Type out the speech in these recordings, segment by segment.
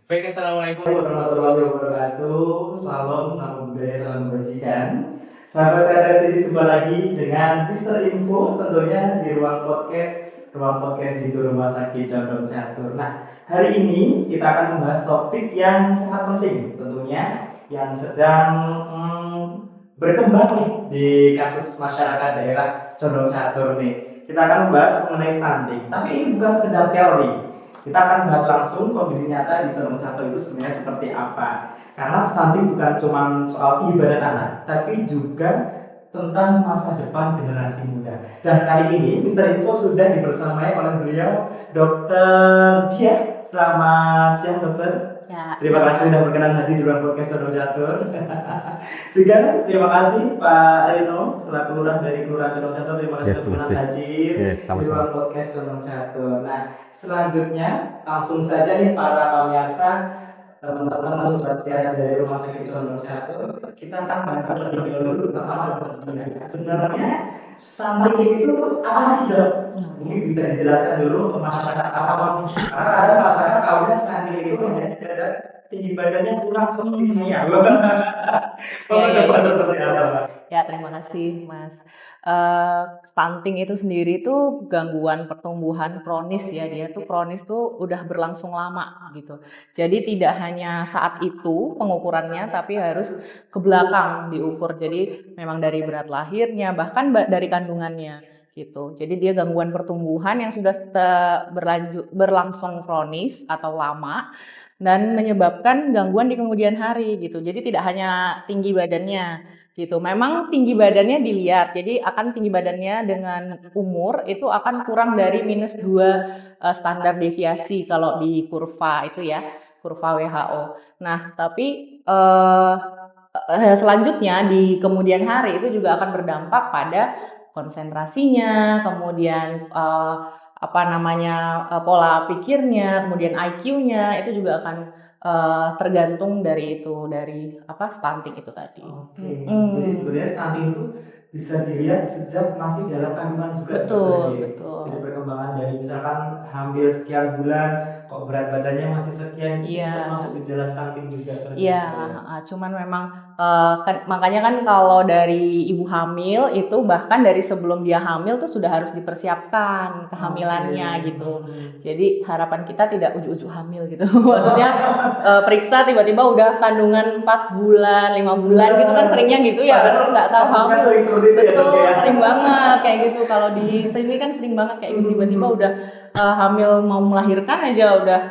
Baik, assalamualaikum warahmatullahi wabarakatuh. Salam, namo buddhaya, salam kebajikan. Sahabat saya dari sini jumpa lagi dengan Mister Info tentunya di ruang podcast di Rumah Sakit Condong Catur. Nah, hari ini kita akan membahas topik yang sangat penting tentunya yang sedang berkembang nih di kasus masyarakat daerah Condong Catur nih. Kita akan membahas mengenai stunting, tapi ini bukan sekedar teori. Kita akan bahas langsung kondisi nyata di Condong Catur itu sebenarnya seperti apa. Karena stunting bukan cuma soal ibadah anak, tapi juga tentang masa depan generasi muda. Dan kali ini Mister Info sudah dibersamai oleh beliau, Dokter Dia. Selamat siang, Dokter. Ya, Terima kasih sudah berkenan hadir di ruang podcast Condong Catur. Juga terima kasih Pak Reno selaku lurah dari Kelurahan Condong Catur. Terima kasih sudah berkenan hadir di ruang podcast Condong Catur. Nah, selanjutnya langsung saja nih para pemirsa, teman-teman langsung siaran dari Rumah Sakit Condong Catur. Kita akan bahas terlebih dahulu bersama Dokter Dia. Sebenarnya stunting itu apa sih, Dok? Mungkin bisa dijelaskan dulu untuk masyarakat awam. Karena ada masyarakat awamnya stunting itu hanya sekedar tinggi badannya kurang seperti saya. Ya, terima kasih Mas. Stunting itu sendiri tuh gangguan pertumbuhan kronis ya, dia tuh kronis tuh udah berlangsung lama gitu. Jadi tidak hanya saat itu pengukurannya, tapi harus ke belakang diukur. Jadi memang dari berat lahirnya, bahkan dari kandungannya gitu. Jadi dia gangguan pertumbuhan yang sudah berlangsung kronis atau lama dan menyebabkan gangguan di kemudian hari gitu. Jadi tidak hanya tinggi badannya gitu. Memang tinggi badannya dilihat. Jadi akan tinggi badannya dengan umur itu akan kurang dari -2 standar deviasi kalau di kurva itu ya, kurva WHO. Nah, tapi selanjutnya di kemudian hari itu juga akan berdampak pada konsentrasinya, kemudian pola pikirnya, kemudian IQ-nya itu juga akan tergantung dari itu, dari stunting itu tadi. Oke. Jadi sebenarnya stunting itu bisa dilihat sejak masih dalam kandungan juga. Betul. Jadi perkembangan dari misalkan hamil sekian bulan, kok berat badannya masih sekian, itu termasuk gejala stunting juga. Iya, cuman memang makanya kan kalau dari ibu hamil itu bahkan dari sebelum dia hamil tuh sudah harus dipersiapkan kehamilannya gitu. Jadi harapan kita tidak ujuk-ujuk hamil gitu. Maksudnya periksa tiba-tiba udah kandungan 4 bulan, 5 bulan gitu kan seringnya gitu ya, nggak tahu hamil. Betul, sering banget kayak gitu. Kalau di sini kan sering banget kayak gitu, tiba-tiba udah hamil mau melahirkan aja udah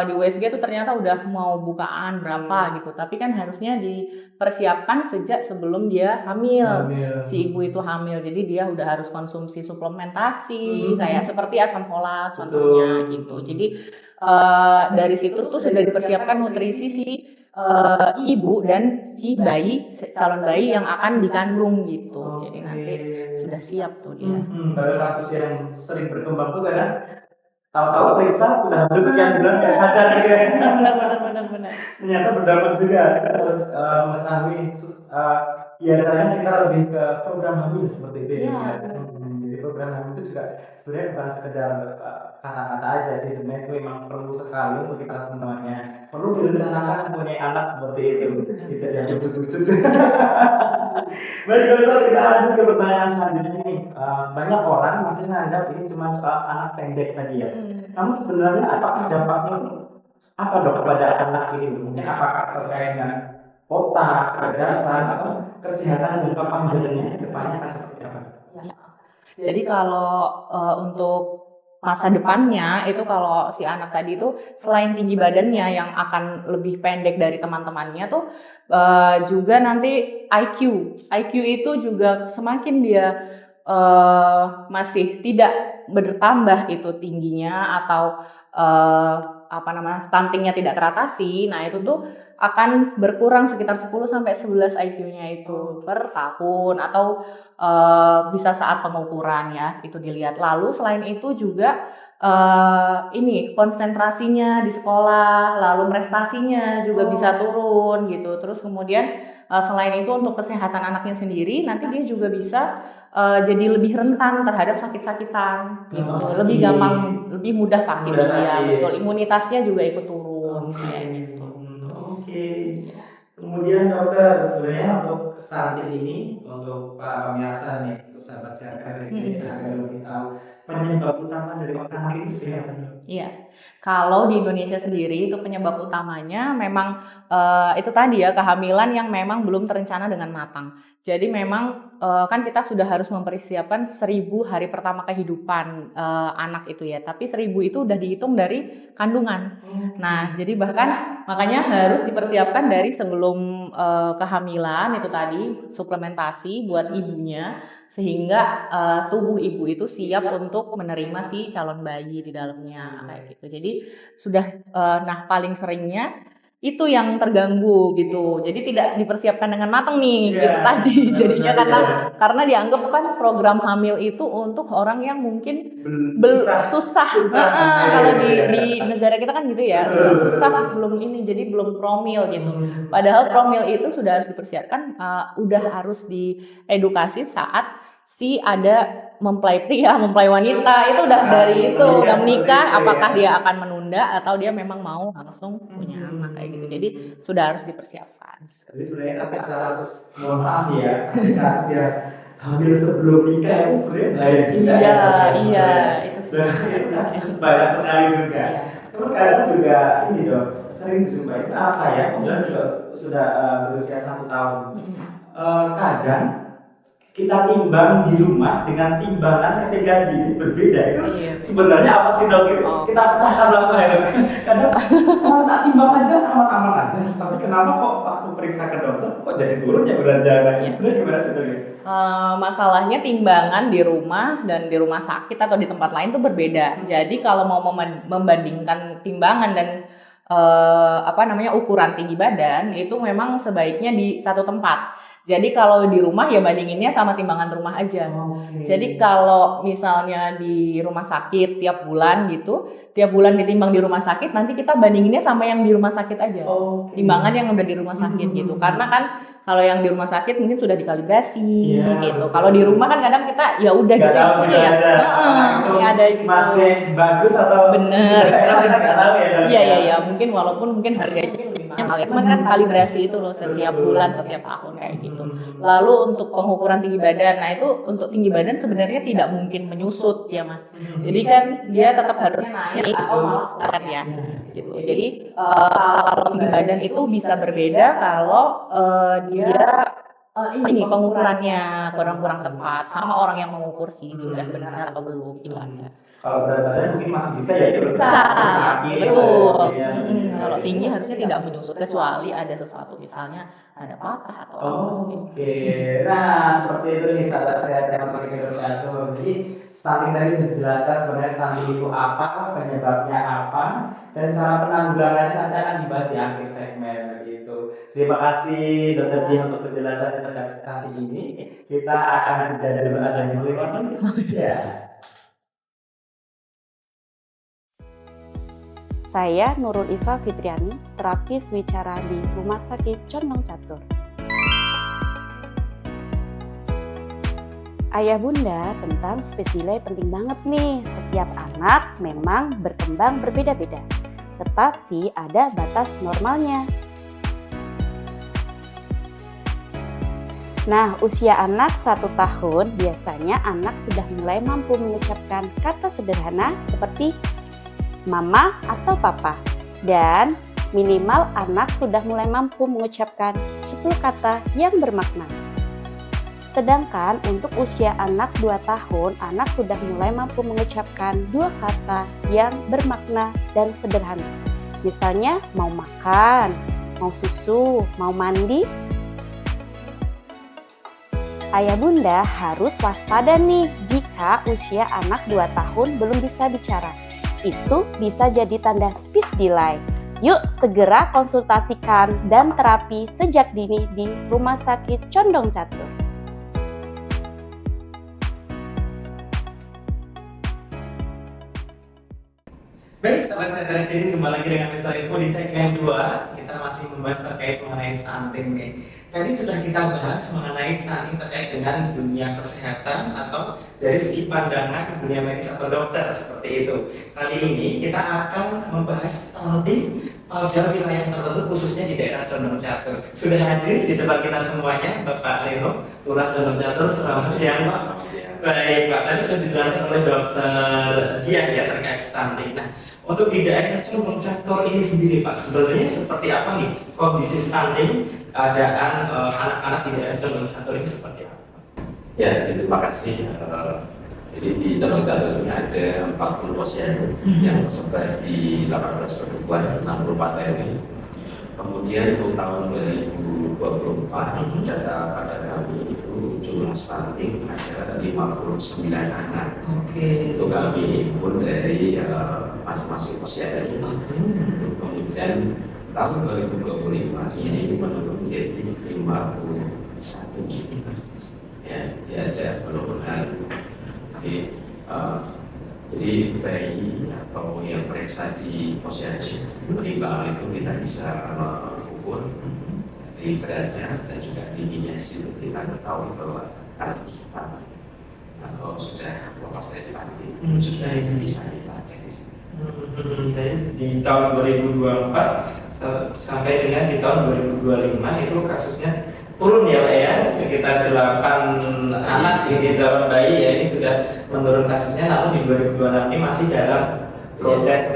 di USG tuh ternyata udah mau bukaan berapa gitu. Tapi kan harusnya dipersiapkan sejak sebelum dia hamil. Si ibu itu hamil. Jadi dia udah harus konsumsi suplementasi kayak seperti asam folat contohnya gitu. Jadi dari situ tuh sudah dipersiapkan nutrisi si ibu dan si bayi, calon bayi yang akan dikandung gitu. Jadi nanti sudah siap tuh dia. Pada kasus yang sering berkembang tuh kan tahu-tahu periksa sudah harus sekian bulan nggak sadar gitu ya. Benar. Ternyata berdampak juga. Kita harus mengetahui biasanya kita lebih ke program hamil seperti itu ya. Jadi program hamil itu juga sebenarnya bukan sekedar kata-kata aja sih, sebenarnya itu memang perlu sekali untuk kita semuanya. Perlu direncanakan punya anak seperti itu, tidak yang ujuk-ujuk. Baik, dokter, kita lanjut ke pertanyaan selanjutnya nih. Banyak orang masih menganggap ini cuma soal anak pendek tadi ya. Namun sebenarnya apakah dampaknya apa dok kepada anak ini? Mungkin apakah terkait dengan otak, kecerdasan, atau kesehatan jangka panjangnya ke depannya akan seperti apa? Jadi kalau untuk masa depannya itu kalau si anak tadi itu selain tinggi badannya yang akan lebih pendek dari teman-temannya tuh juga nanti IQ itu juga semakin dia masih tidak bertambah itu tingginya atau stuntingnya tidak teratasi. Nah itu tuh akan berkurang sekitar 10-11 IQ-nya itu per tahun atau bisa saat pengukuran ya itu dilihat. Lalu selain itu juga konsentrasinya di sekolah, lalu prestasinya juga bisa turun gitu. Terus kemudian selain itu untuk kesehatan anaknya sendiri nanti dia juga bisa jadi lebih rentan terhadap sakit-sakitan gitu. Lebih mudah sakit dia, betul. Imunitasnya juga ikut turun kayak gitu. Oke. Kemudian dokter, sebenarnya untuk stunting ini, untuk para pemirsa nih, untuk sahabat sehat RCTI agar lebih tahu penyebab utama dari stunting itu sebenarnya apa sih? Iya, kalau di Indonesia sendiri itu penyebab utamanya memang itu tadi ya, kehamilan yang memang belum terencana dengan matang. Jadi memang kan kita sudah harus mempersiapkan 1000 hari pertama kehidupan anak itu ya, tapi 1000 itu udah dihitung dari kandungan. Nah, jadi bahkan makanya harus dipersiapkan dari sebelum kehamilan itu tadi, suplementasi buat ibunya sehingga tubuh ibu itu siap untuk menerima si calon bayi di dalamnya kayak gitu. Jadi sudah nah paling seringnya itu yang terganggu gitu. Jadi tidak dipersiapkan dengan matang nih gitu tadi. Jadinya karena dianggap kan program hamil itu untuk orang yang mungkin susah. Kalau di negara kita kan gitu ya, susah belum ini jadi belum promil gitu. Padahal promil itu sudah harus dipersiapkan, udah harus diedukasi saat si ada mempelai pria, mempelai wanita itu udah dari itu udah menikah, apakah dia akan menunda atau dia memang mau langsung punya anak kayak gitu. Jadi sudah harus dipersiapkan. Jadi sebenarnya kasus mohon maaf ya, kasus dia hamil sebelum nikah itu sebenarnya bahaya juga ya. Iya, itu sih. Kasus banyak sekali juga. Terus kadang juga ini dok, sering dijumpai anak saya, kemudian juga sudah berusia 1 tahun. Kadang kita timbang di rumah dengan timbangan ketika diri berbeda itu sebenarnya apa sih dok itu kita pecahkan langsung ya dok. Kadang tak timbang aja aman-aman aja, tapi kenapa kok waktu periksa ke dokter kok jadi turun ya berat badannya? Sebenarnya gimana sih dok? Masalahnya timbangan di rumah dan di rumah sakit atau di tempat lain tuh berbeda. Jadi kalau mau membandingkan timbangan dan ukuran tinggi badan itu memang sebaiknya di satu tempat. Jadi kalau di rumah ya bandinginnya sama timbangan rumah aja. Jadi kalau misalnya di rumah sakit tiap bulan gitu, tiap bulan ditimbang di rumah sakit, nanti kita bandinginnya sama yang di rumah sakit aja. Timbangan yang udah di rumah sakit gitu. Karena kan kalau yang di rumah sakit mungkin sudah dikalibrasi gitu. Kalau di rumah kan kadang kita ya udah gitu ya. Ada gitu. Masih bagus atau bener. Kita nggak tahu ya. Iya, mungkin harganya lebih mahal ya. Cuman kan kalibrasi itu loh setiap bulan, setiap tahun kayak gitu. Lalu untuk pengukuran tinggi badan, nah itu untuk tinggi badan sebenarnya tidak mungkin menyusut ya mas. Jadi kan dia tetap harusnya naik atau malah flat ya. Gitu. Jadi kalau tinggi badan itu bisa berbeda kalau dia ini pengukurannya kurang tepat sama orang yang mengukur sih sudah benar atau belum itu aja. Kalau berat badan mungkin masih bisa ya bisa betul. Kalau tinggi harusnya tidak menyusut kecuali ada sesuatu misalnya ada patah atau Oke. Nah seperti itu nih sahabat sehat yang masih bersatu. Jadi stunting tadi sudah dijelaskan sebenarnya stunting itu apa, penyebabnya apa, dan cara penanggulangannya nanti akan dibahas di akhir segmen begitu. Terima kasih Dr. Dian untuk penjelasan terkait stunting ini. Kita akan jeda dulu adanya ya. Saya Nurul Iva Fitriani, terapis wicara di Rumah Sakit Condong Catur. Ayah bunda tentang spesialnya penting banget nih. Setiap anak memang berkembang berbeda-beda, tetapi ada batas normalnya. Nah, usia anak 1 tahun biasanya anak sudah mulai mampu mengucapkan kata sederhana seperti mama atau papa, dan minimal anak sudah mulai mampu mengucapkan 10 kata yang bermakna. Sedangkan untuk usia anak 2 tahun, anak sudah mulai mampu mengucapkan 2 kata yang bermakna dan sederhana. Misalnya mau makan, mau susu, mau mandi. Ayah bunda harus waspada nih jika usia anak 2 tahun belum bisa bicara. Itu bisa jadi tanda speech delay. Yuk segera konsultasikan dan terapi sejak dini di Rumah Sakit Condong Catur. Baik, sahabat sehat RCTI, jumpa lagi dengan Mr. Info di segmen 2. Kita masih membahas terkait mengenai stunting nih. Tadi sudah kita bahas mengenai stunting terkait dengan dunia kesehatan atau dari segi pandangan dunia medis atau dokter seperti itu. Kali ini kita akan membahas stunting pada wilayah tertentu khususnya di daerah Condong Catur. Sudah hadir di depan kita semuanya Bapak Reno, Lurah Condong Catur. Selamat siang Pak. Selamat siang. Baik Pak, tadi sudah dijelaskan oleh Dokter Dian ya terkait stunting. Nah, untuk di daerah Condong Catur ini sendiri Pak, sebenarnya seperti apa nih kondisi stunting, keadaan anak-anak di daerah Condong Catur ini seperti apa? Ya, terima kasih. Jadi di Condong Catur ini ada 40 posyandu yang tersebar di 18 kedukuhan 64 RW. Kemudian untuk tahun 2024 data pada kami itu jumlah stunting ada 59 anak. Oke. Itu kami pun dari masing-masing posyandu. Kemudian tahun 2025 ini menurun menjadi 51. Ya, ada penurunan. Jadi bayi atau yang periksa di posyandu menimbangan itu kita bisa mengukur di derajat dan juga tingginya. Di situ kita ketahui bahwa anak kita atau sudah lepas dari stunting sudah bisa kita cek di sini. Di tahun 2024 sampai dengan di tahun 2025 itu kasusnya turun ya Pak ya, sekitar 8 anak ini dalam bayi ya, ini sudah menurun kasusnya, namun di 2026 ini masih dalam proses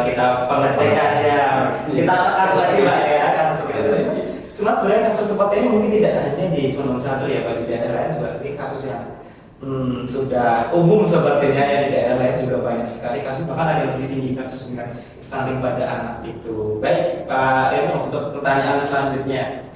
kita pengecekan ya, kita tekan lagi Pak ya kasus seperti ini. Cuma sebenarnya kasus seperti ini mungkin tidak hanya di Condong Catur ya Pak, di daerah lain juga ini kasus yang sudah umum sepertinya ya, di daerah lain juga banyak sekali kasus, bahkan ada yang lebih tinggi kasus dengan stunting pada anak itu. Baik Pak Reno, untuk pertanyaan selanjutnya.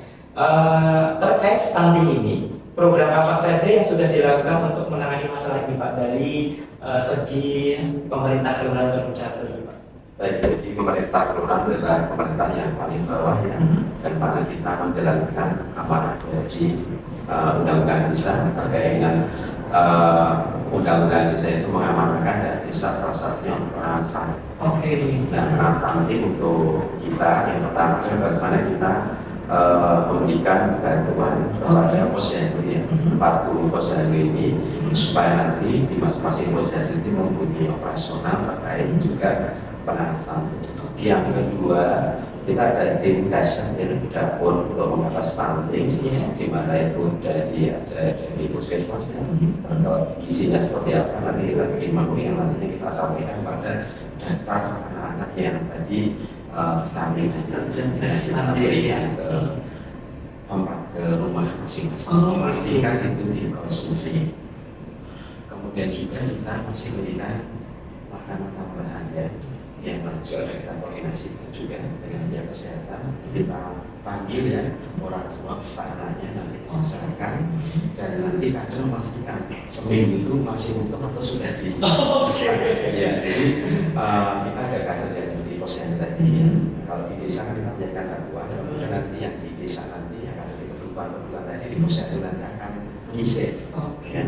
Terkait stunting ini, program apa saja yang sudah dilakukan untuk menangani masalah ini Pak dari segi pemerintah Kelurahan Condong Catur ini Pak? Baik, jadi pemerintah kelurahan adalah pemerintah yang paling bawah ya, dan mana kita menjalankan amanah dari undang-undang desa terkait dengan undang-undang desa itu mengamanahkan dan desa salah satunya peran stunting. Oke. Nah, peran stunting untuk kita yang pertama adalah bagaimana kita memberikan bantuan kepada posyandu ya, 40 posyandu ini supaya nanti di masing-masing posyandu itu mempunyai operasional terkait juga penanganan stunting. Yang kedua, kita ada tim dasar yang dapur untuk mengatasi stunting, di mana itu dari puskesmas ya, kalau isinya seperti apa nanti kita bikin manual yang nantinya kita sampaikan pada data anak-anak yang tadi stunting yang ke rumah masing-masing, pastikan itu dikonsumsi. Kemudian juga kita masih berikan makanan tambahan ya, yang juga ada kita koordinasi juga dengan pihak kesehatan. Kita panggil ya orang tua pesertanya nanti masyarakat, dan nanti kadang memastikan seminggu itu masih utuh atau sudah di ya, jadi kita ada kader yang di posyandu tadi ya. Kalau di desa kan kita biarkan bantuan, kemudian nanti yang di desa nanti yang ada di kedukuhan tadi di posyandu nanti akan mengisi. Ya.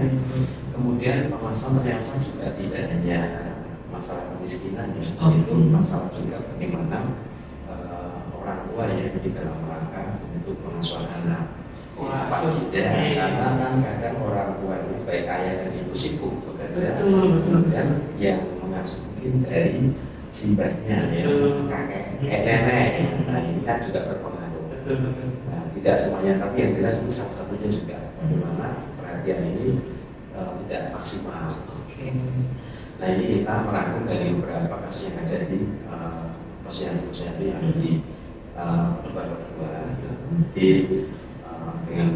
Kemudian permasalahan ternyata juga tidak hanya masalah kemiskinan ya, itu masalah juga bagaimana orang tua ya di dalam rangka untuk pengasuhan anak. Karena kan kadang orang tua itu baik ayah dan ibu sibuk bekerja, dan yang mengasuh mungkin dari simbahnya ya, kakek nenek, nah ini kan juga berpengaruh. Nah, tidak semuanya, tapi yang jelas itu salah satunya juga bagaimana perhatian ini tidak maksimal. Nah, ini kita merangkum dari beberapa kasus yang ada di posyandu yang ada di kedua-dua. Dengan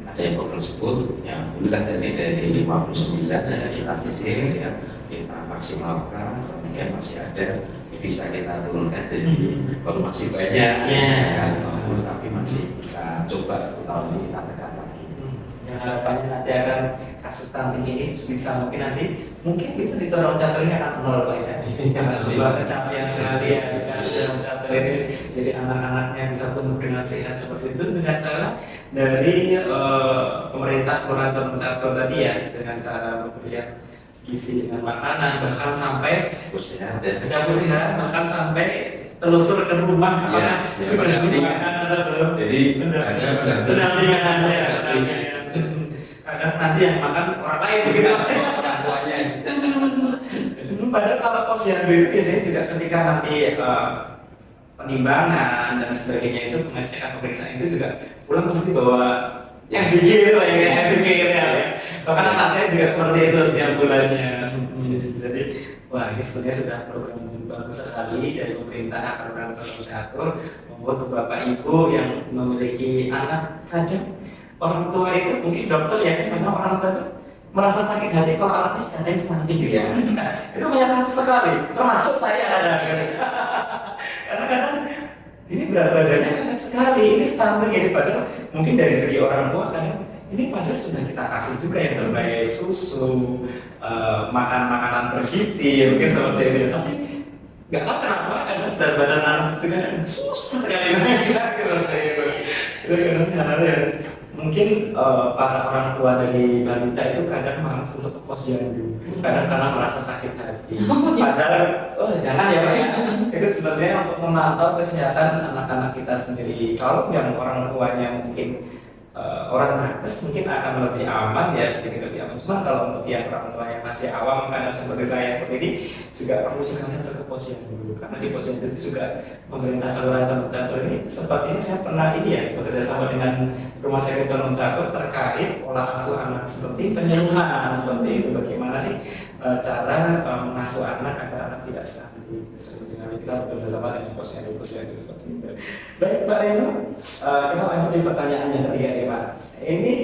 adanya program tersebut, ya alhamdulillah dari 59 ada kita sisir ya, kita maksimalkan, kemudian masih ada bisa kita turunkan jadi kalau masih banyak kan, tapi masih kita coba tahun ini kita tekan lagi. Yang harapannya nanti akan kasus stunting ini bisa mungkin bisa di Condong Catur ini akan nol Pak ya. Sebuah kecapian sekali ya di kasus Condong Catur ini, jadi anak-anaknya bisa tumbuh dengan sehat seperti itu dengan cara dari pemerintah Kelurahan Condong Catur tadi ya, dengan cara memberikan gizi dengan makanan, bahkan sampai kebersihan, bahkan sampai telusur ke rumah apakah sudah dimakan atau belum. Jadi pendampingan ya, kadang nanti yang makan orang lain begitu. Padahal kalau posyandu itu biasanya juga ketika nanti penimbangan dan sebagainya itu, pengecekan pemeriksaan itu juga pulang pasti bawa yang bikin lah, yang bikin ya. Bahkan anak saya juga seperti itu setiap bulannya. Jadi wah, ini sebenarnya sudah program bagus sekali dari pemerintah akan orang teratur membuat beberapa ibu yang memiliki anak, kadang orang tua itu mungkin dokter ya, karena orang tua itu merasa sakit hati kalau anaknya katanya stunting gitu ya. Itu banyak kasus sekali, termasuk saya ada. Karena kadang ini berat badannya kan sekali, ini stunting ya, padahal mungkin dari segi orang tua kadang ini padahal sudah kita kasih juga yang terbaik, susu, makan makanan bergizi, mungkin seperti itu. Tapi nggak tahu kenapa kadang berat badan anak juga susah sekali itu hal yang mungkin para orang tua dari balita itu kadang malas untuk ke posyandu, kadang karena merasa sakit hati. Padahal jangan ya Pak ya, itu sebenarnya untuk memantau kesehatan anak-anak kita sendiri. Kalau yang orang tuanya mungkin orang nakes mungkin akan lebih aman ya, sedikit lebih aman. Cuma kalau untuk yang orang tua yang masih awam, kadang seperti saya seperti ini juga perlu sekali untuk ke posyandu dulu, karena di posyandu itu juga pemerintah Kelurahan Condong Catur ini sepertinya saya pernah ini ya bekerja sama dengan Rumah Sakit Condong Catur terkait pola asuh anak, seperti penyuluhan seperti itu, bagaimana sih cara mengasuh anak agar anak tidak stunting. Kita bekerja sama dengan posyandu seperti itu. Baik Pak Reno, kita lanjut di pertanyaan yang ketiga ya Pak. Ini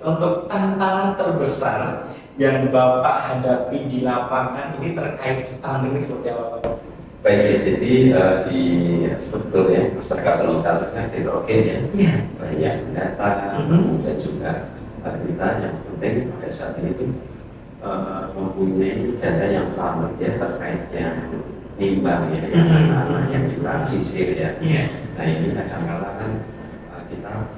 untuk tantangan terbesar yang Bapak hadapi di lapangan ini terkait stunting ini seperti apa Pak? Baik ya, jadi di sebetulnya masyarakat Condong Catur kan heterogen ya, banyak data, dan juga kita yang penting pada saat ini mempunyai data yang valid ya terkait yang nimbang ya, yang anak-anak yang dilansisir ya. Nah ini kadang-kala kan kita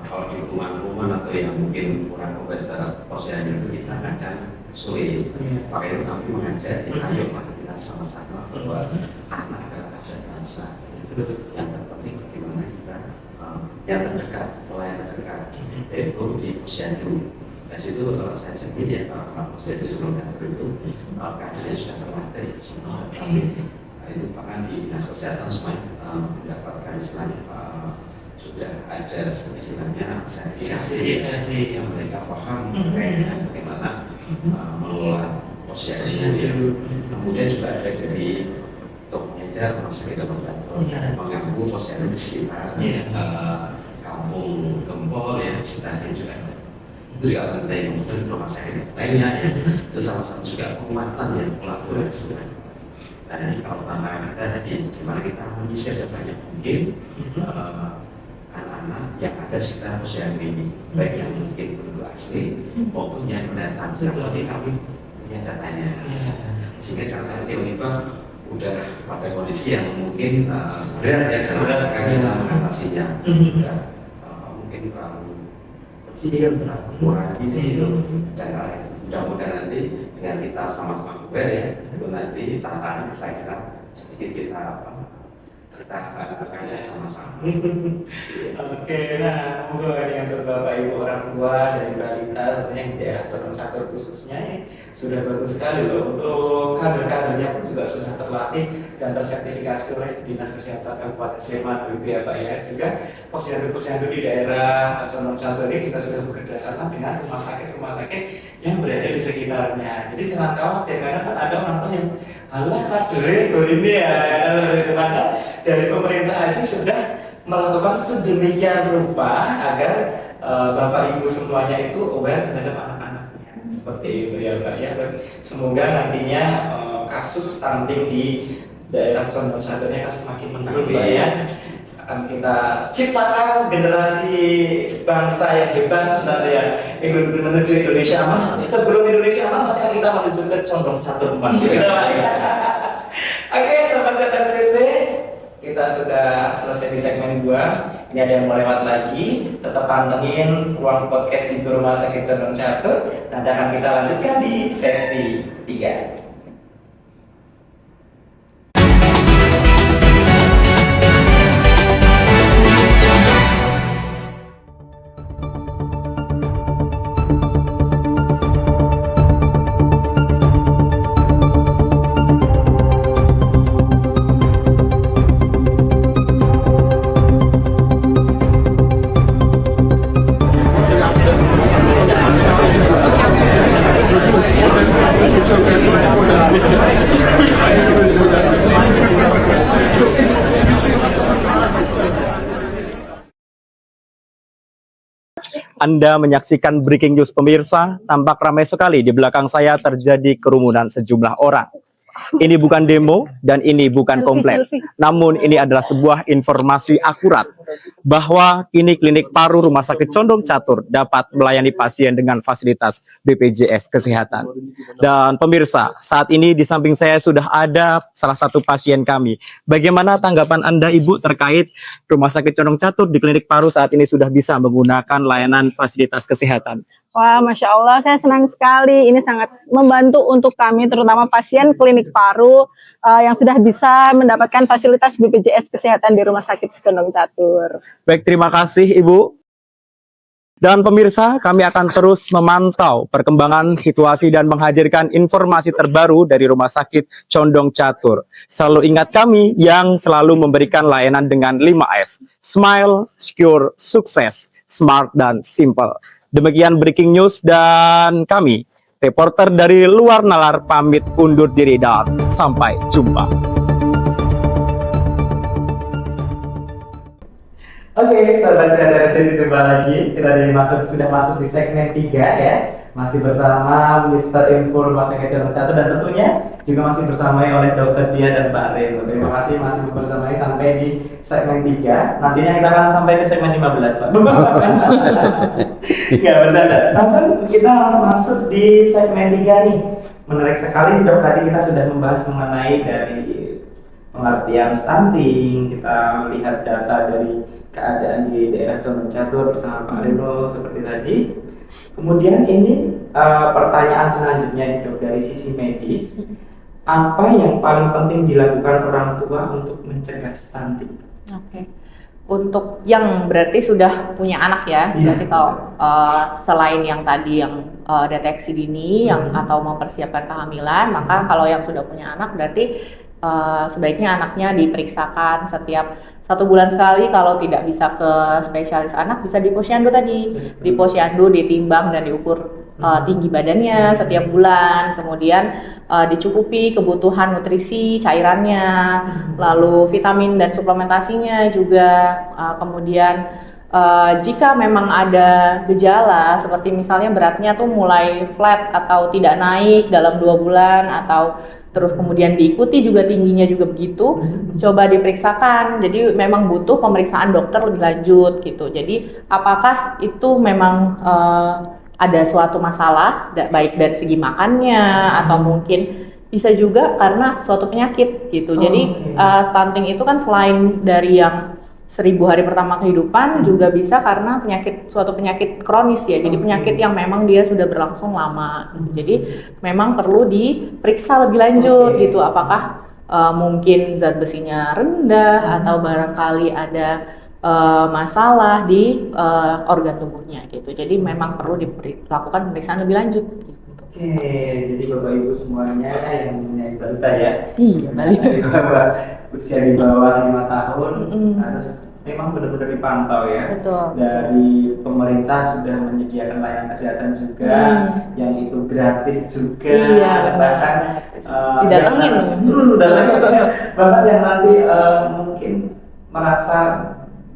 kalau di rumah-rumah atau yang mungkin kurang komputer posyandu itu kita kadang sulit. Makanya itu kami mengajak, ayo kita sama-sama bahwa anak adalah aset bangsa. Itu yang terpenting bagaimana kita yang terdekat, pelayan terdekat, yaitu di posyandu. Dari situ saya sendiri ya, kalau posyandu sebelum Catur itu kadernya sudah terlatih semua. Itu bahkan di dinas kesehatan semua mendapatkan istilahnya sudah ada istilahnya sertifikasi yang mereka paham terkait dengan bagaimana mengelola posyandu. Kemudian juga ada dari untuk mengejar Rumah Sakit Condong Catur mengganggu posyandu di sekitar kampung Gempol ya, sekitarnya juga ada. Itu juga penting. Kemudian rumah sakit lainnya ya, itu salah satu juga penguatan yang kolaborasi. Nah ini kalau tantangan kita tadi, gimana kita menyisir sebanyak mungkin anak-anak yang ada di sekitar posyandu ini, baik yang mungkin penduduk asli maupun yang pendatang. Seperti kami punya datanya, sehingga jangan sampai tiba-tiba udah pada kondisi yang mungkin berat ya, karena kita mengatasinya. Mungkin terlalu kecil, terlalu kurang gizi dan lain. Mudah-mudahan nanti dengan kita sama-sama aware ya, itu nanti tantangan bisa kita sedikit kita berkaya sama-sama. Oke, nah semoga ini untuk Bapak Ibu orang tua dari balita, tentunya di daerah Condong Catur khususnya ini sudah bagus sekali loh. Untuk kader-kadernya pun juga sudah terlatih dan tersertifikasi oleh Dinas Kesehatan Kabupaten Sleman begitu ya Pak ya. Juga posyandu-posyandu di daerah Condong Catur ini juga sudah bekerja sama dengan rumah sakit yang berada di sekitarnya. Jadi jangan khawatir, karena kan ada orang tua yang Allah kader ini ya, karena dari pemerintah aja sudah melakukan sedemikian rupa agar Bapak Ibu semuanya itu aware terhadap anak-anaknya. Seperti itu ya Pak ya. Semoga nantinya kasus stunting di daerah Condong Catur ini akan semakin menurun Pak ya. Akan kita ciptakan generasi bangsa yang hebat nanti ya, menuju Indonesia Emas. Sebelum Indonesia Emas nanti kita menuju ke Condong Catur Emas. Oke, sahabat ZRCC, kita sudah selesai di segmen 2. Ini ada yang mau lewat lagi. Tetap pantengin ruang podcast di Rumah Sakit Condong Catur. Nanti akan kita lanjutkan di sesi 3. Anda menyaksikan breaking news pemirsa, tampak ramai sekali di belakang saya terjadi kerumunan sejumlah orang. Ini bukan demo dan ini bukan komplain. Namun ini adalah sebuah informasi akurat bahwa kini klinik paru Rumah Sakit Condong Catur dapat melayani pasien dengan fasilitas BPJS Kesehatan. Dan pemirsa, saat ini di samping saya sudah ada salah satu pasien kami. Bagaimana tanggapan Anda Ibu terkait Rumah Sakit Condong Catur di klinik paru saat ini sudah bisa menggunakan layanan fasilitas kesehatan? Wah, Masya Allah, saya senang sekali. Ini sangat membantu untuk kami, terutama pasien klinik paru yang sudah bisa mendapatkan fasilitas BPJS Kesehatan di Rumah Sakit Condong Catur. Baik, terima kasih Ibu. Dan pemirsa, kami akan terus memantau perkembangan situasi dan menghadirkan informasi terbaru dari Rumah Sakit Condong Catur. Selalu ingat kami yang selalu memberikan layanan dengan 5S. Smile, Secure, Sukses, Smart, dan Simple. Demikian breaking news dan kami, reporter dari luar nalar, pamit undur diri dan sampai jumpa. Oke, sahabat sehat jumpa lagi. Kita sudah masuk di segmen 3 ya. Masih bersama Mr. Info Rumah Sakit Condong Catur dan tentunya juga masih bersamai oleh Dr. Dia dan Pak Reno. Terima kasih masih bersamai sampai di segmen 3. Nantinya kita akan sampai ke segmen 15, Pak. Nggak bercanda. Langsung kita masuk di segmen 3 nih. Menarik sekali Dok, tadi kita sudah membahas mengenai dari pengertian stunting. Kita melihat data dari keadaan di daerah Condong Catur bersama Pak Reno seperti tadi. Kemudian ini pertanyaan selanjutnya nih Dok, dari sisi medis, apa yang paling penting dilakukan orang tua untuk mencegah stunting? Oke. Untuk yang berarti sudah punya anak ya, berarti kalau selain yang tadi yang deteksi dini yang atau mempersiapkan kehamilan, maka kalau yang sudah punya anak berarti sebaiknya anaknya diperiksakan setiap 1 bulan sekali. Kalau tidak bisa ke spesialis anak, bisa di posyandu tadi. Di posyandu ditimbang dan diukur tinggi badannya setiap bulan, kemudian dicukupi kebutuhan nutrisi cairannya, lalu vitamin dan suplementasinya juga. Kemudian jika memang ada gejala seperti misalnya beratnya tuh mulai flat atau tidak naik dalam 2 bulan atau terus kemudian diikuti juga tingginya juga begitu, coba diperiksakan. Jadi memang butuh pemeriksaan dokter lebih lanjut gitu. Jadi apakah itu memang ada suatu masalah baik dari segi makannya atau mungkin bisa juga karena suatu penyakit gitu. Jadi stunting itu kan selain dari yang 1000 hari pertama kehidupan juga bisa karena suatu penyakit kronis ya. Jadi penyakit yang memang dia sudah berlangsung lama. Jadi memang perlu diperiksa lebih lanjut gitu. Apakah mungkin zat besinya rendah atau barangkali ada masalah di organ tubuhnya gitu. Jadi memang perlu dilakukan pemeriksaan lebih lanjut. Oke, jadi Bapak Ibu semuanya yang punya balita ya. Iya, balita. Usia di bawah 5 tahun harus memang benar-benar dipantau ya. Betul. Dari pemerintah sudah menyediakan layanan kesehatan juga, yang itu gratis juga. Iya, bahkan didatengin. Bahkan yang nanti mungkin merasa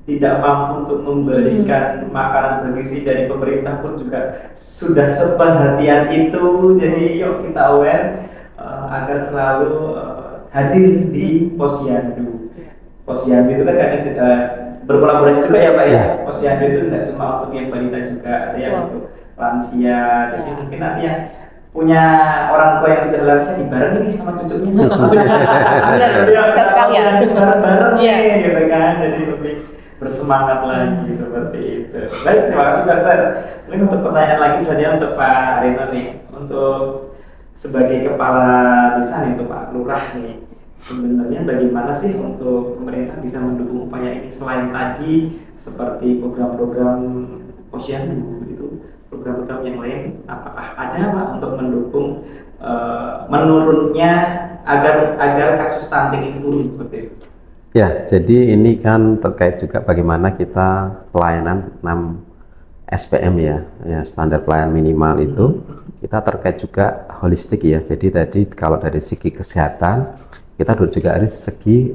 tidak mampu untuk memberikan makanan bergizi dari pemerintah pun juga sudah seperhatian itu. Jadi yuk kita aware agar selalu hadir di posyandu. Posyandu itu kan kadang berkolaborasi juga ya Pak ya. Posyandu itu tidak cuma untuk yang balita juga, ada yang untuk lansia. Jadi mungkin nanti yang punya orang tua yang sudah lansia dibareng ini sama cucunya. Bisa sekalian. Bareng-bareng nih gitu kan. Jadi lebih bersemangat lagi seperti itu. Baik, terima kasih dokter. Mungkin untuk pertanyaan lagi saja untuk Pak Reno nih, untuk sebagai kepala desa nih, untuk Pak Lurah nih, sebenarnya bagaimana sih untuk pemerintah bisa mendukung upaya ini selain tadi seperti program-program posyandu itu, program-program yang lain, apakah ada Pak untuk mendukung menurunnya agar kasus stunting ini turun seperti itu? Ya, jadi ini kan terkait juga bagaimana kita pelayanan 6 SPM ya, standar pelayanan minimal itu kita terkait juga holistik ya. Jadi tadi kalau dari segi kesehatan kita juga dari segi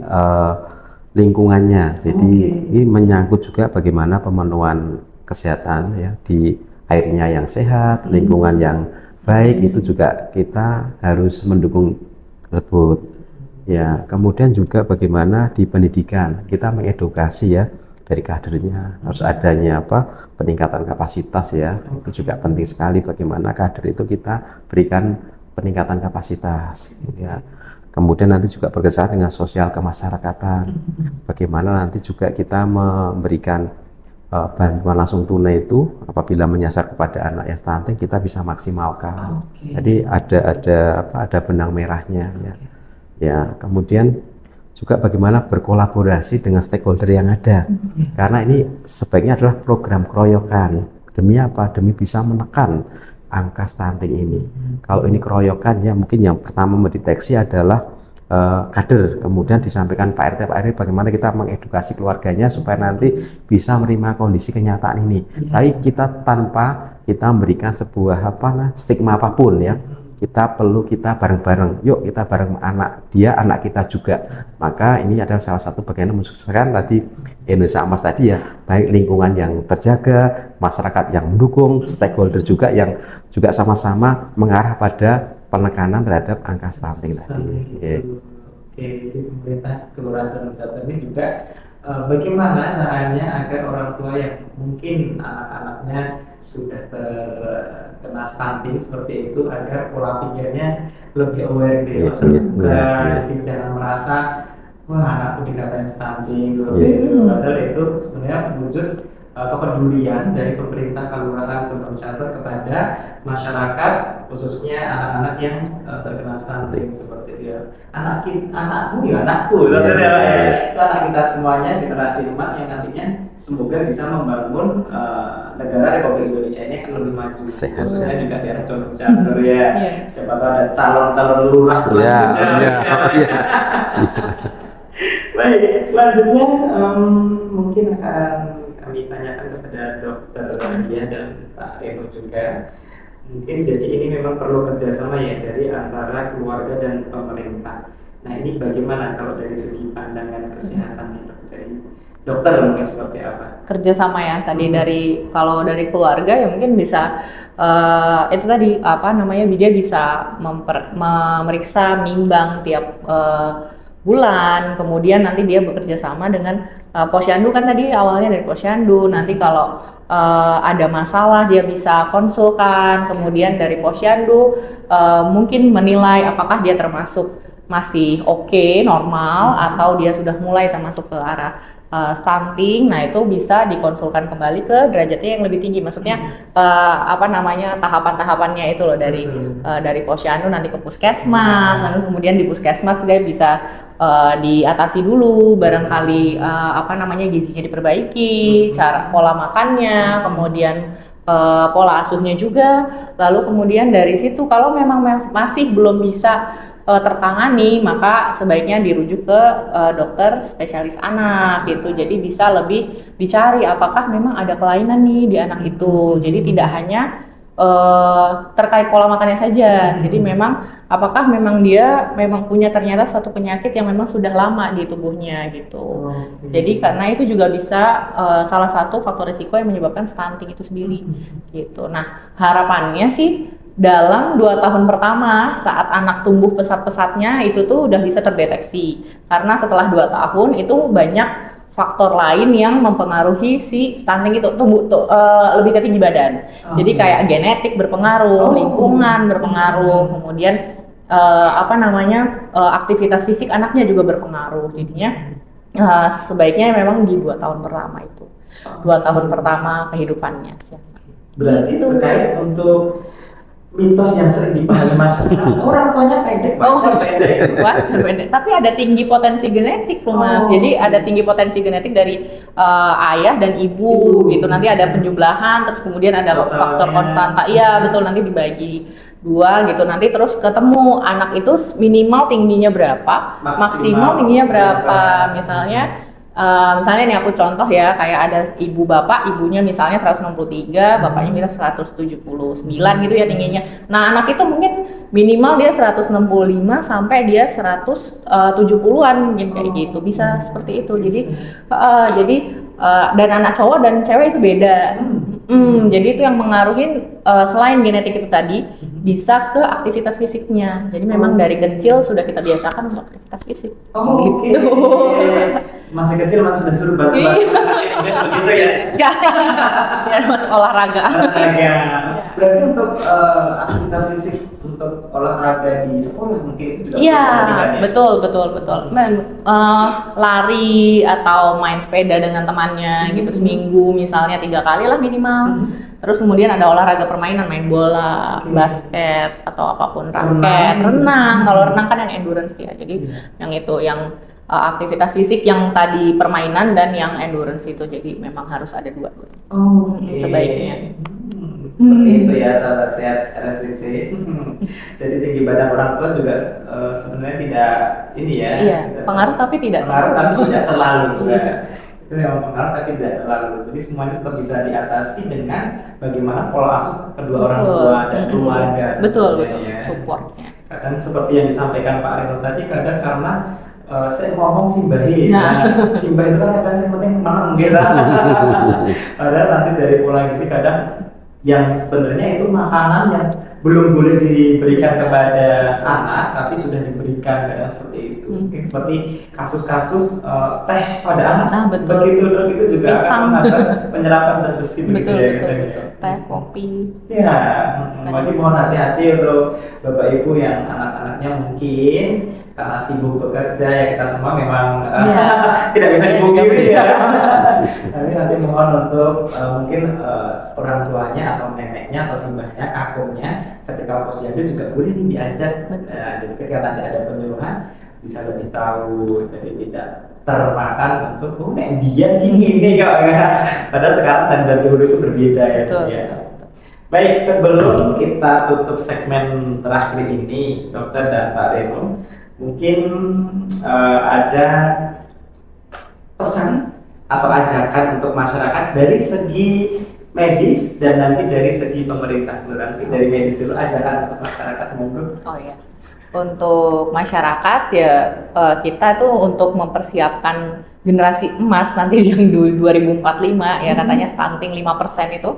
lingkungannya. Jadi ini menyangkut juga bagaimana pemenuhan kesehatan ya, di airnya yang sehat, lingkungan yang baik, itu juga kita harus mendukung tersebut. Ya, kemudian juga bagaimana di pendidikan kita mengedukasi ya dari kadernya, harus adanya peningkatan kapasitas ya, itu juga penting sekali. Bagaimana kader itu kita berikan peningkatan kapasitas ya. Kemudian nanti juga bekerjasama dengan sosial kemasyarakatan, bagaimana nanti juga kita memberikan bantuan langsung tunai itu apabila menyasar kepada anak yang stunting, kita bisa maksimalkan. Jadi ada benang merahnya ya. Ya, kemudian juga bagaimana berkolaborasi dengan stakeholder yang ada, karena ini sebaiknya adalah program keroyokan. Demi apa? Demi bisa menekan angka stunting ini. Kalau ini keroyokan ya, mungkin yang pertama mendeteksi adalah kader, kemudian disampaikan Pak RT bagaimana kita mengedukasi keluarganya supaya nanti bisa menerima kondisi kenyataan ini. Tapi kita tanpa kita memberikan sebuah stigma apapun ya. Kita bareng-bareng, yuk kita bareng anak kita juga. Maka ini adalah salah satu bagian mensukseskan tadi Indonesia Emas tadi ya, baik lingkungan yang terjaga, masyarakat yang mendukung, stakeholder juga yang juga sama-sama mengarah pada penekanan terhadap angka stunting tadi. Oke, jadi pemerintah Kelurahan Condong ini juga bagaimana caranya agar orang tua yang mungkin anak-anaknya sudah terkena stunting seperti itu, agar pola pikirnya lebih aware gitu, jangan merasa wah anakku dikatain stunting padahal itu sebenarnya wujud kepedulian dari pemerintah Kelurahan Condong Catur kepada masyarakat, khususnya anak-anak yang terkena stunting seperti itu ya. Anakku ya anakku, itu anak kita semuanya, generasi emas yang nantinya semoga bisa membangun negara Republik Indonesia ini akan lebih maju. Khususnya juga daerah Condong Catur ya. Siapa tahu ada calon lurah selanjutnya. Baik, selanjutnya mungkin akan kami tanyakan kepada Dokter Dia dan Pak Reno juga. Mungkin jadi ini memang perlu kerjasama ya dari antara keluarga dan pemerintah. Nah ini bagaimana kalau dari segi pandangan kesehatan dari dokter mungkin seperti apa? Kerjasama ya tadi kalau dari keluarga ya mungkin bisa itu tadi dia bisa memeriksa, menimbang tiap bulan, kemudian nanti dia bekerja sama dengan Posyandu, kan tadi awalnya dari Posyandu, nanti kalau ada masalah dia bisa konsulkan, kemudian dari Posyandu mungkin menilai apakah dia termasuk masih oke, normal, atau dia sudah mulai termasuk ke arah stunting. Nah itu bisa dikonsulkan kembali ke derajatnya yang lebih tinggi, maksudnya tahapan-tahapannya itu loh, dari Posyandu nanti ke puskesmas, lalu kemudian di puskesmas dia bisa diatasi dulu barangkali gizinya diperbaiki, cara pola makannya, kemudian pola asuhnya juga. Lalu kemudian dari situ kalau memang masih belum bisa tertangani, maka sebaiknya dirujuk ke dokter spesialis anak gitu. Jadi bisa lebih dicari apakah memang ada kelainan nih di anak itu. Jadi tidak hanya terkait pola makannya saja. Jadi memang apakah memang dia punya ternyata satu penyakit yang memang sudah lama di tubuhnya gitu. Jadi karena itu juga bisa salah satu faktor risiko yang menyebabkan stunting itu sendiri gitu. Nah, harapannya sih dalam 2 tahun pertama saat anak tumbuh pesat-pesatnya itu tuh udah bisa terdeteksi. Karena setelah 2 tahun itu banyak faktor lain yang mempengaruhi si stunting itu lebih ke tinggi badan. Jadi kayak genetik berpengaruh, lingkungan berpengaruh, kemudian aktivitas fisik anaknya juga berpengaruh. Jadinya sebaiknya memang di 2 tahun pertama itu, 2 tahun pertama kehidupannya. Berarti terkait untuk mitos yang sering dipahami masyarakat, orang tuanya pendek, wajar pendek. Tapi ada tinggi potensi genetik loh Mas. Jadi ada tinggi potensi genetik dari ayah dan ibu gitu. Nanti ada penjumlahan, terus kemudian ada faktor konstanta. Iya betul, nanti dibagi 2 gitu. Nanti terus ketemu anak itu minimal tingginya berapa, maksimal tingginya berapa. Misalnya nih aku contoh ya, kayak ada ibunya misalnya 163, bapaknya kita 179 gitu ya tingginya. Nah anak itu mungkin minimal dia 165 sampai dia 170-an mungkin kayak gitu, bisa seperti itu. Jadi dan anak cowok dan cewek itu beda. Jadi itu yang mengaruhin selain genetik itu tadi bisa ke aktivitas fisiknya. Jadi memang dari kecil sudah kita biasakan untuk aktivitas fisik. Oke. Masih kecil masih sudah suruh bantu-bantu begitu ya. Ya masuk olahraga. Olahraga. Berarti untuk aktivitas fisik untuk olahraga di sekolah mungkin itu juga Iya, diperhatikan ya? betul. Lari atau main sepeda dengan temannya gitu seminggu misalnya 3 kali lah minimal. Terus kemudian ada olahraga permainan, main bola, basket atau apapun, raket, renang. Kalau renang kan yang endurance ya. Jadi yang itu yang aktivitas fisik yang tadi permainan dan yang endurance itu. Jadi memang harus ada dua. Sebaiknya. Seperti itu ya sahabat sehat RSCC. Jadi tinggi badan orang tua juga sebenarnya tidak ini ya. Iya, pengaruh tapi tidak terlalu. Itu memang pengaruh tapi tidak terlalu. Jadi semuanya tetap bisa diatasi dengan bagaimana pola asuh kedua orang tua dan keluarga. Betul, ya. supportnya. Kadang seperti yang disampaikan Pak Reno tadi, kadang karena saya ngomong simbahi, simbah itu kan kadang yang penting menang gitu. Padahal nanti dari pola gizi kadang yang sebenarnya itu makanan yang belum boleh diberikan kepada anak tapi sudah diberikan kadang seperti itu. Mungkin seperti kasus-kasus teh pada anak begitu juga akan menghambat penyerapan zat besi begitu ya. Betul. Teh, kopi. Ya, jadi mohon hati-hati untuk Bapak Ibu yang anak-anaknya mungkin karena sibuk bekerja ya, kita semua memang tidak bisa dipungkiri ya. Nanti mohon untuk mungkin orang tuanya atau neneknya atau simbahnya, kakungnya ketika posyandu juga boleh diajak. Jadi ketika nanti ada penyuluhan bisa lebih tahu, jadi tidak termakan untuk dia gini kok ya. Padahal sekarang dan dahulu itu berbeda ya. Betul. Baik, sebelum kita tutup segmen terakhir ini, Dokter dan Pak Reno, mungkin ada pesan atau ajakan untuk masyarakat dari segi medis dan nanti dari segi pemerintah. Nanti dari medis dulu ajakan untuk masyarakat monggo. Oh iya. Untuk masyarakat ya kita tuh untuk mempersiapkan generasi emas nanti yang 2045 ya katanya stunting 5% itu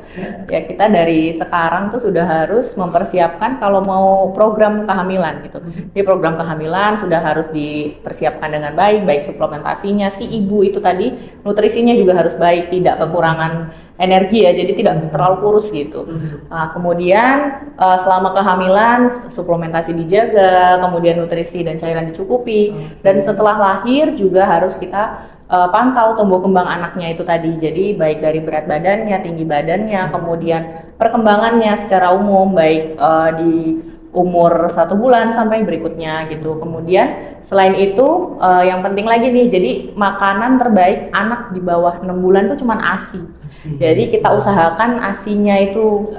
ya kita dari sekarang tuh sudah harus mempersiapkan kalau mau program kehamilan gitu. Di program kehamilan sudah harus dipersiapkan dengan baik suplementasinya si ibu itu tadi, nutrisinya juga harus baik, tidak kekurangan energi ya, jadi tidak terlalu kurus gitu. Nah, kemudian selama kehamilan suplementasi dijaga, kemudian nutrisi dan cairan dicukupi, dan setelah lahir juga harus kita pantau tumbuh kembang anaknya itu tadi, jadi baik dari berat badannya, tinggi badannya, kemudian perkembangannya secara umum baik di umur 1 bulan sampai berikutnya gitu. Kemudian selain itu yang penting lagi nih, jadi makanan terbaik anak di bawah 6 bulan itu cuma ASI. Jadi kita usahakan ASINya itu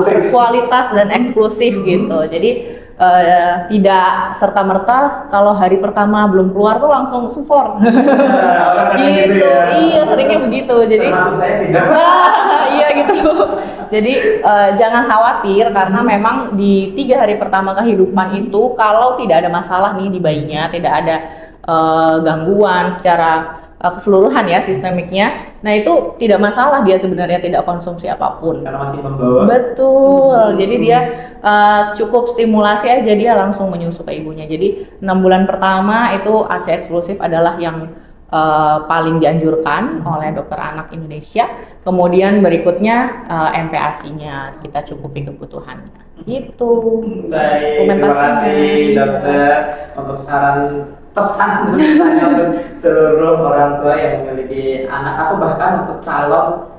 berkualitas dan eksklusif gitu. Jadi tidak serta-merta kalau hari pertama belum keluar tuh langsung sufor. Gitu. Iya, seringnya begitu. Jadi termasuk saya sih. Iya gitu. Jadi jangan khawatir karena memang di 3 hari pertama kehidupan itu kalau tidak ada masalah nih di bayinya, tidak ada gangguan secara keseluruhan ya sistemiknya, nah itu tidak masalah dia sebenarnya tidak konsumsi apapun. Karena masih membawa. Betul. Jadi dia cukup stimulasi aja dia langsung menyusu ke ibunya. Jadi 6 bulan pertama itu ASI eksklusif adalah yang paling dianjurkan oleh dokter anak Indonesia. Kemudian berikutnya MPASI-nya kita cukupi kebutuhannya. Gitu. Baik, terima kasih dokter untuk saran pesan untuk seluruh orang tua yang memiliki anak atau bahkan untuk calon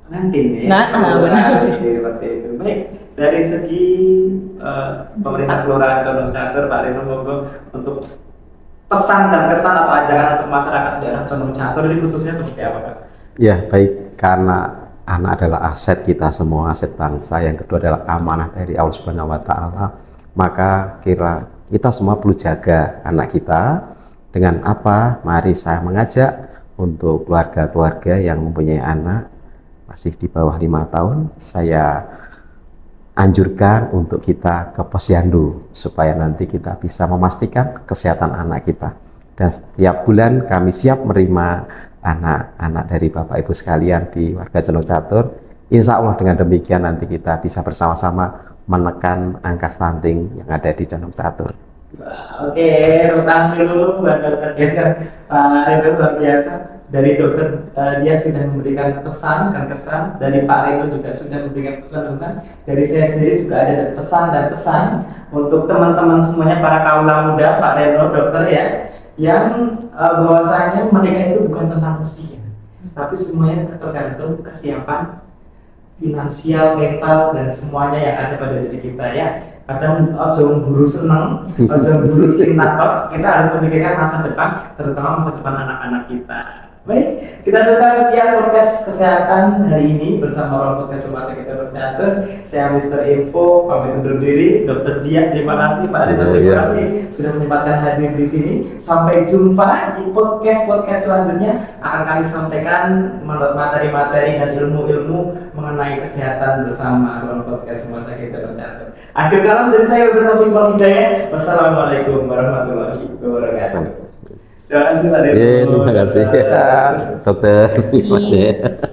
pengantin ya. Seperti itu. Baik, dari segi pemerintah Kelurahan Condong Catur, Pak Reno monggo untuk pesan dan kesan atau ajakan untuk masyarakat daerah Condong Catur ini khususnya seperti apa, Pak? Ya, baik, karena anak adalah aset kita semua, aset bangsa. Yang kedua adalah amanah dari Allah Subhanahu wa taala. Maka kita semua perlu jaga anak kita. Dengan apa? Mari saya mengajak untuk keluarga-keluarga yang mempunyai anak masih di bawah 5 tahun, saya anjurkan untuk kita ke posyandu supaya nanti kita bisa memastikan kesehatan anak kita. Dan setiap bulan kami siap menerima anak-anak dari Bapak Ibu sekalian di warga Condong Catur Insya Allah dengan demikian nanti kita bisa bersama-sama menekan angka stunting yang ada di Condong Catur. Oke, tepuk tangan dulu buat dokter Ger. Pak Reno luar biasa. Dari dokter dia sudah memberikan pesan dan kesan. Dari Pak Reno juga sudah memberikan pesan dan kesan. Dari saya sendiri juga ada pesan dan pesan untuk teman-teman semuanya para kaula muda, Pak Reno, dokter ya, yang bahwasanya menikah itu bukan tentang usia, tapi semuanya tergantung kesiapan finansial, mental, dan semuanya yang ada pada diri kita ya. Kadang ojo buru seneng, ojo buru cinta tok. Kita harus memikirkan masa depan, terutama masa depan anak-anak kita. Baik, kita coba sekian podcast kesehatan hari ini bersama orang podcast Rumah Sakit Condong Catur. Saya Mr. Info, pamit undur diri. Dokter Dia, terima kasih. Pak Reno, terima kasih sudah menyempatkan hadir di sini. Sampai jumpa di podcast selanjutnya. Akan kami sampaikan materi-materi dan ilmu-ilmu mengenai kesehatan bersama ruang podcast Rumah Sakit Condong Catur. Akhir kalam dari saya Taufik Hidayat. Wassalamualaikum warahmatullahi wabarakatuh. Terima kasih Pak Reno. Terima kasih dokter.